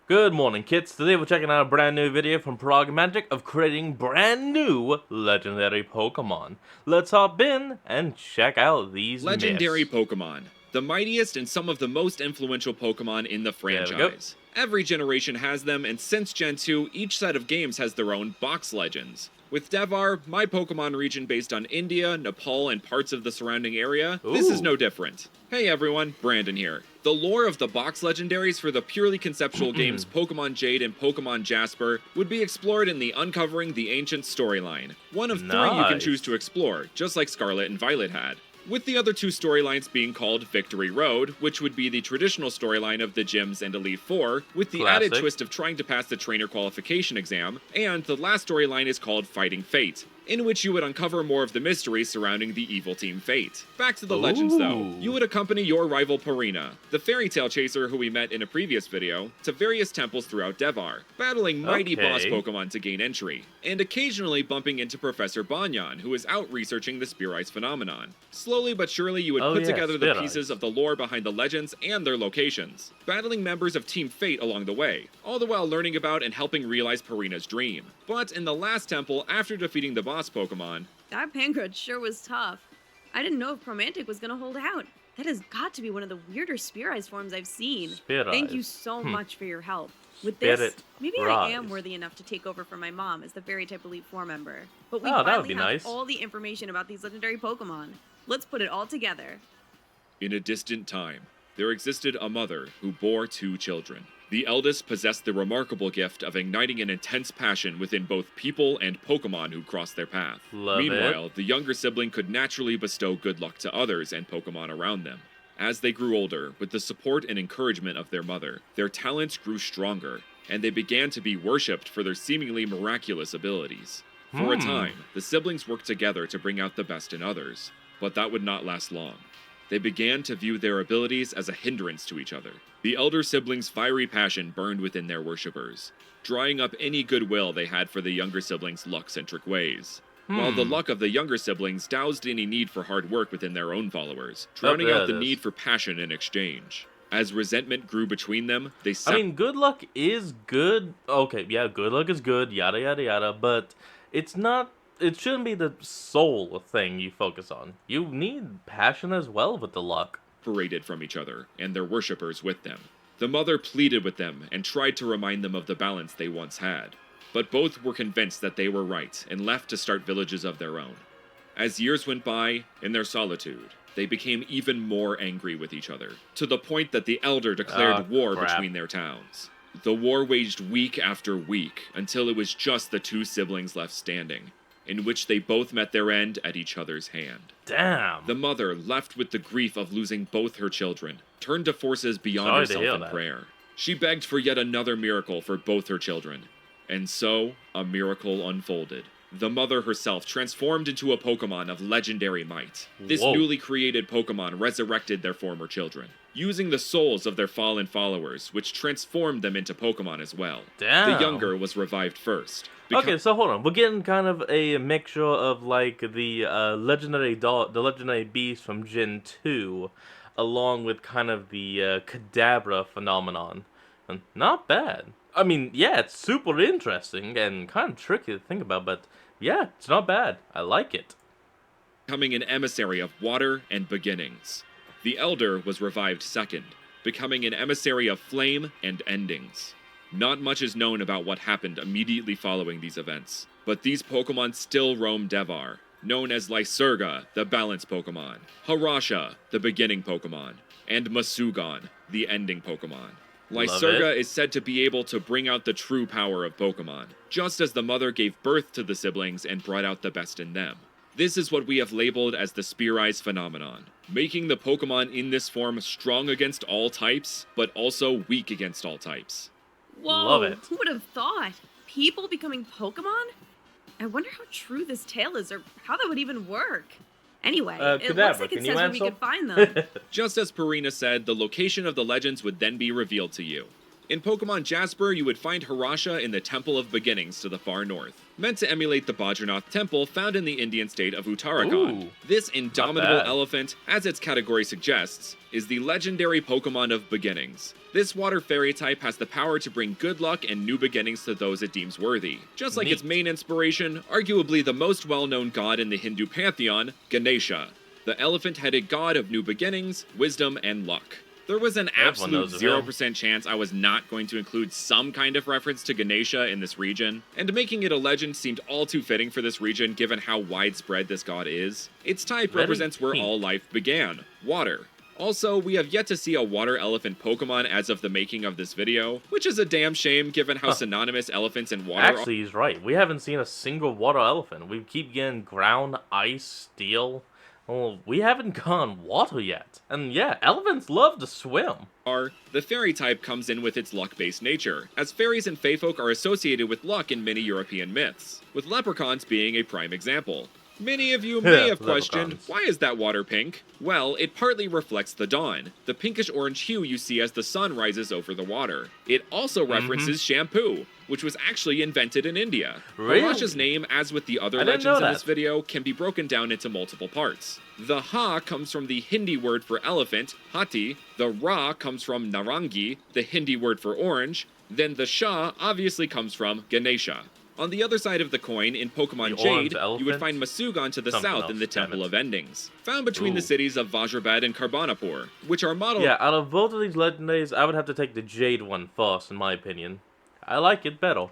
Good morning, kids. Today we're checking out a brand new video from Progmantic of creating brand new legendary Pokemon. Let's hop in and check out these Legendary myths. Pokemon, the mightiest and some of the most influential Pokemon in the There we go. franchise. Every generation has them, and since Gen 2, each set of games has their own box legends. With Devar, my Pokemon region based on India, Nepal, and parts of the surrounding area, this is Ooh. no different. Hey everyone, Brandon here. The lore of the box legendaries for the purely conceptual games Pokemon Jade and Pokemon Jasper would be explored in the Uncovering the Ancient storyline. One of three you can choose Nice. to explore, just like Scarlet and Violet had, with the other two storylines being called Victory Road, which would be the traditional storyline of the gyms and Elite Four, with the added Classic. twist of trying to pass the trainer qualification exam, and the last storyline is called Fighting Fate, in which you would uncover more of the mystery surrounding the evil Team Fate. Back to the legends though. Ooh. You would accompany your rival Purina, the fairy tale chaser who we met in a previous video, to various temples throughout Devar, battling mighty boss Okay. Pokemon to gain entry, and occasionally bumping into Professor Banyan, who is out researching the Spear Ice phenomenon. Slowly but surely you would Oh, put yeah, together the Spear pieces Ice. of the lore behind the legends and their locations, battling members of Team Fate along the way, all the while learning about and helping realize Purina's dream. But in the last temple, after defeating the boss Pokemon, That Pangrud sure was tough. I didn't know if Chromantic was gonna hold out. That has got to be one of the weirder Spear Eyes forms I've seen. Spear Thank you Eyes. so much for your help. With Spirit this, maybe I am Rise. worthy enough to take over for my mom as the Fairy type Elite Four member. But we Oh, that would finally be have nice. all the information about these legendary Pokemon. Let's put it all together. in a distant time, there existed a mother who bore two children. The eldest possessed the remarkable gift of igniting an intense passion within both people and Pokemon who crossed their path. Love Meanwhile, it. the younger sibling could naturally bestow good luck to others and Pokemon around them. As they grew older, with the support and encouragement of their mother, their talents grew stronger, and they began to be worshipped for their seemingly miraculous abilities. For a time, the siblings worked together to bring out the best in others, but that would not last long. They began to view their abilities as a hindrance to each other. The elder siblings' fiery passion burned within their worshippers, drying up any goodwill they had for the younger siblings' luck-centric ways. While the luck of the younger siblings doused any need for hard work within their own followers, drowning there out the it is. need for passion in exchange. As resentment grew between them, they I mean, good luck is good. Okay, yeah, good luck is good, yada yada yada, but it's not. It shouldn't be the sole thing you focus on. You need passion as well with the luck. separated from each other, and their worshippers with them. The mother pleaded with them and tried to remind them of the balance they once had, but both were convinced that they were right and left to start villages of their own. As years went by, in their solitude, they became even more angry with each other, to the point that the elder declared war crap. between their towns. The war waged week after week until it was just the two siblings left standing, in which they both met their end at each other's hand. Damn. The mother, left with the grief of losing both her children, turned to forces beyond Sorry to herself hear in that. prayer. She begged for yet another miracle for both her children. And so, a miracle unfolded. The mother herself transformed into a Pokemon of legendary might. This Whoa. newly created Pokemon resurrected their former children, using the souls of their fallen followers, which transformed them into Pokemon as well. Damn. The younger was revived first. Okay, so hold on. We're getting kind of a mixture of like the the legendary beast from Gen 2, along with kind of the Kadabra phenomenon. And not bad. I mean, yeah, it's super interesting and kind of tricky to think about, but yeah, it's not bad. I like it. Becoming an emissary of water and beginnings. The Elder was revived second, becoming an emissary of flame and endings. Not much is known about what happened immediately following these events, but these Pokemon still roam Devar, known as Lysurga, the balance Pokemon, Harasha, the beginning Pokemon, and Masugon, the ending Pokemon. Love Lysurga it. is said to be able to bring out the true power of Pokemon, just as the mother gave birth to the siblings and brought out the best in them. This is what we have labeled as the Spear Eyes phenomenon, making the Pokemon in this form strong against all types, but also weak against all types. Whoa! Love it. Who would have thought? People becoming Pokemon? I wonder how true this tale is, or how that would even work. Anyway, it Kadabra, looks like it can you says where we answer? could find them. Just as Purina said, the location of the legends would then be revealed to you. In Pokemon Jasper, you would find Harasha in the Temple of Beginnings to the far north, meant to emulate the Bajranath Temple found in the Indian state of Uttarakhand. Ooh, This indomitable bad. elephant, as its category suggests, is the legendary Pokemon of Beginnings. This water fairy type has the power to bring good luck and new beginnings to those it deems worthy. Just like its Neat. main inspiration, arguably the most well-known god in the Hindu pantheon, Ganesha, the elephant-headed god of new beginnings, wisdom, and luck. There was an Everyone absolute knows of him. 0% chance I was not going to include some kind of reference to Ganesha in this region, and making it a legend seemed all too fitting for this region given how widespread this god is. Its type Very represents where neat. all life began, water. Also, we have yet to see a water elephant Pokemon as of the making of this video, which is a damn shame given how synonymous elephants and water are. Actually, he's right. We haven't seen a single water elephant. We keep getting ground, ice, steel. Well, we haven't gone water yet. And yeah, elephants love to swim. The fairy type comes in with its luck-based nature, as fairies and feyfolk are associated with luck in many European myths, with leprechauns being a prime example. Many of you may have questioned, Leprechauns. why is that water pink? Well, it partly reflects the dawn, the pinkish-orange hue you see as the sun rises over the water. It also references shampoo, which was actually invented in India. Really? Harasha's name, as with the other I didn't legends know in this that. video, can be broken down into multiple parts. The Ha comes from the Hindi word for elephant, Hati. The Ra comes from Narangi, the Hindi word for orange. Then the Sha obviously comes from Ganesha. On the other side of the coin, in Pokemon The orange Jade, you would elephant? find Masugon to the Something south in else, the damn Temple it. of Endings, found between the Ooh. cities of Vajrabad and Karbanapur, which are modeled Yeah, out of both of these legendaries, I would have to take the Jade one first, in my opinion. I like it better.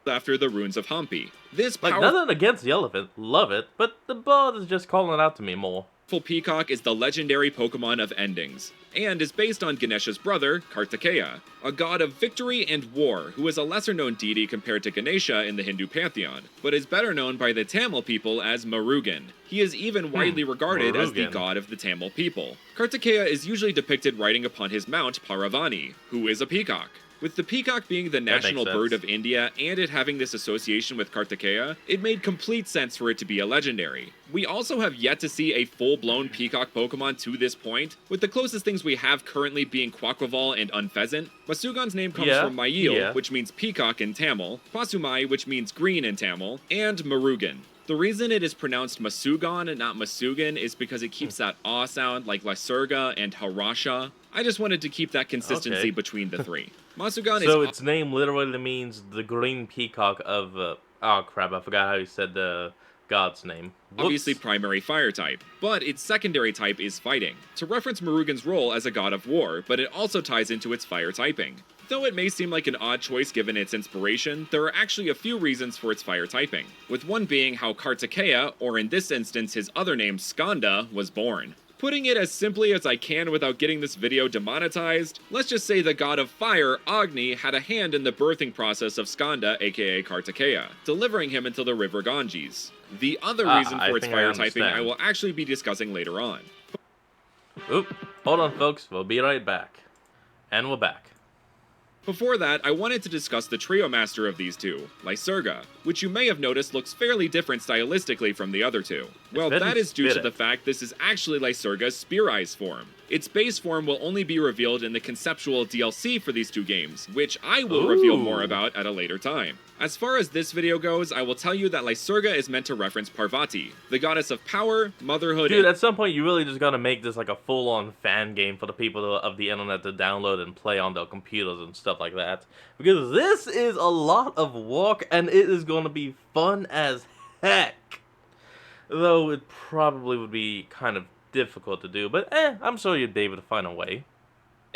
after the ruins of Hampi. This Like, powerful nothing against the elephant, love it, but the bird is just calling it out to me more. peacock is the legendary Pokemon of Endings, and is based on Ganesha's brother, Kartikeya, a god of victory and war who is a lesser-known deity compared to Ganesha in the Hindu pantheon, but is better known by the Tamil people as Murugan. He is even widely regarded as the Murugan. god of the Tamil people. Kartikeya is usually depicted riding upon his mount Paravani, who is a peacock. With the peacock being the makes national sense. bird of India and it having this association with Kartikeya, it made complete sense for it to be a legendary. We also have yet to see a full-blown peacock Pokemon to this point, with the closest things we have currently being Quaquaval and Unfezant. Masugon's name comes Yeah, from Mayil, yeah. which means peacock in Tamil, Pasumai, which means green in Tamil, and Murugan. The reason it is pronounced Masugon and not Masugan is because it keeps that ah sound like Lysurga and Harasha. I just wanted to keep that consistency Okay. between the three. Masugon So is its name literally means the green peacock of, oh crap, I forgot how you said the god's name. obviously Whoops. primary fire type, but its secondary type is fighting, to reference Murugan's role as a god of war, but it also ties into its fire typing. Though it may seem like an odd choice given its inspiration, there are actually a few reasons for its fire typing, with one being how Kartikeya, or in this instance his other name Skanda, was born. Putting it as simply as I can without getting this video demonetized, let's just say the god of fire, Agni, had a hand in the birthing process of Skanda, aka Kartikeya, delivering him into the river Ganges. The other reason I for its think I fire typing I understand. will actually be discussing later on. Oop, hold on folks, we'll be right back. And we're back. Before that, I wanted to discuss the trio master of these two, Lysurga, which you may have noticed looks fairly different stylistically from the other two. Well, very that is due to spirit. the fact this is actually Lysurga's Spear Eyes form. Its base form will only be revealed in the conceptual DLC for these two games, which I will reveal more Ooh. about at a later time. As far as this video goes, I will tell you that Lysurga is meant to reference Parvati, the goddess of power, motherhood, Dude, at some point you really just gotta make this like a full-on fan game for the people of the internet to download and play on their computers and stuff like that. Because this is a lot of work and it is gonna be fun as heck. Though it probably would be kind of difficult to do, but I'm sure you'd be able to find a way.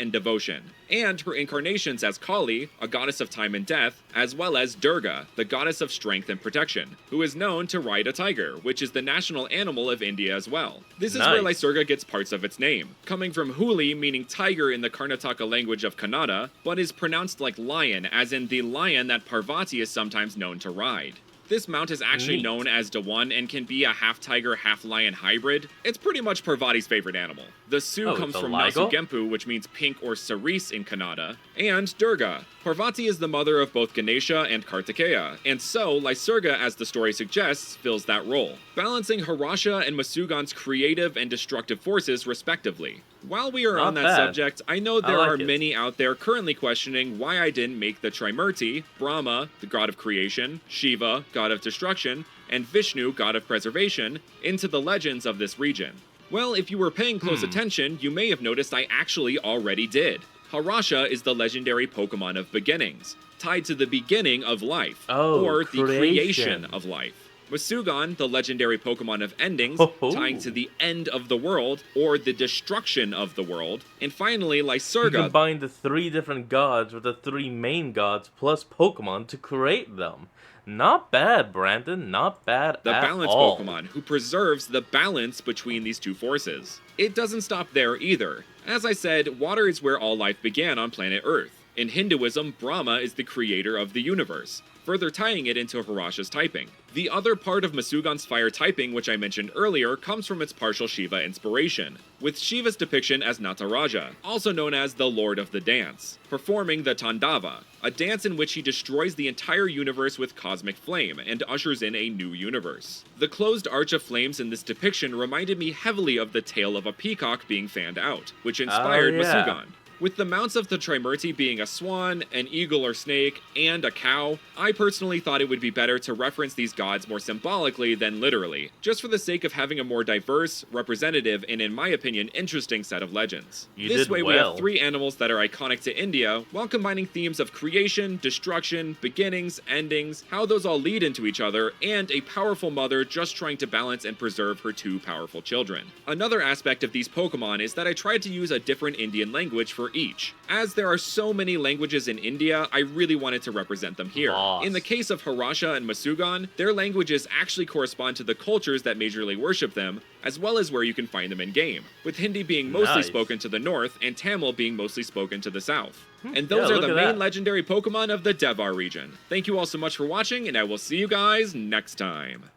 and devotion, and her incarnations as Kali, a goddess of time and death, as well as Durga, the goddess of strength and protection, who is known to ride a tiger, which is the national animal of India as well. This is where Nice. Lysurga gets parts of its name, coming from Huli, meaning tiger in the Karnataka language of Kannada, but is pronounced like lion, as in the lion that Parvati is sometimes known to ride. This mount is actually Neat. known as Dewan and can be a half-tiger, half-lion hybrid. It's pretty much Parvati's favorite animal. The Su Oh, comes it's a from liger? Nasugempu, which means pink or cerise in Kannada, and Durga. Parvati is the mother of both Ganesha and Kartikeya, and so Lysurga, as the story suggests, fills that role, balancing Harasha and Masugon's creative and destructive forces respectively. While we are on Not that bad. subject, I know there like are it. many out there currently questioning why I didn't make the Trimurti, Brahma, the god of creation, Shiva, god of destruction, and Vishnu, god of preservation, into the legends of this region. Well, if you were paying close attention, you may have noticed I actually already did. Harasha is the legendary Pokemon of beginnings, tied to the beginning of life, Oh, or the creation creation. of life. Masugan, the legendary Pokemon of endings, Ho-ho. tying to the end of the world, or the destruction of the world. And finally, You Lysurga, combine the 3 different gods with the 3 main gods plus Pokemon to create them. Not bad, Brandon. Not bad the at balance all. Pokemon, who preserves the balance between these two forces. It doesn't stop there either. As I said, water is where all life began on planet Earth. In Hinduism, Brahma is the creator of the universe, further tying it into Harasha's typing. The other part of Masugan's fire typing, which I mentioned earlier, comes from its partial Shiva inspiration, with Shiva's depiction as Nataraja, also known as the Lord of the Dance, performing the Tandava, a dance in which he destroys the entire universe with cosmic flame and ushers in a new universe. The closed arch of flames in this depiction reminded me heavily of the tail of a peacock being fanned out, which inspired yeah. Masugan. With the mounts of the Trimurti being a swan, an eagle or snake, and a cow, I personally thought it would be better to reference these gods more symbolically than literally, just for the sake of having a more diverse, representative, and in my opinion, interesting set of legends. You This did way we well. have 3 animals that are iconic to India, while combining themes of creation, destruction, beginnings, endings, how those all lead into each other, and a powerful mother just trying to balance and preserve her 2 powerful children. Another aspect of these Pokemon is that I tried to use a different Indian language for each. As there are so many languages in India, I really wanted to represent them here. Boss. In the case of Harasha and Masugan, their languages actually correspond to the cultures that majorly worship them, as well as where you can find them in-game, with Hindi being mostly Nice. spoken to the north and Tamil being mostly spoken to the south. And those Yeah, are look the at main that. legendary Pokemon of the Devar region. Thank you all so much for watching, and I will see you guys next time.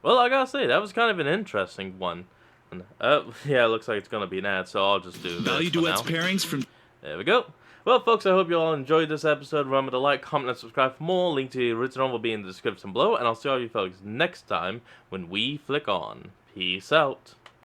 Well, I gotta say, that was kind of an interesting one. Yeah, it looks like it's gonna be an ad, so I'll just do this Value for duets now. pairings from There we go. Well, folks, I hope you all enjoyed this episode. Remember to like, comment, and subscribe for more. Link to the original will be in the description below, and I'll see all you folks next time when we flick on. Peace out.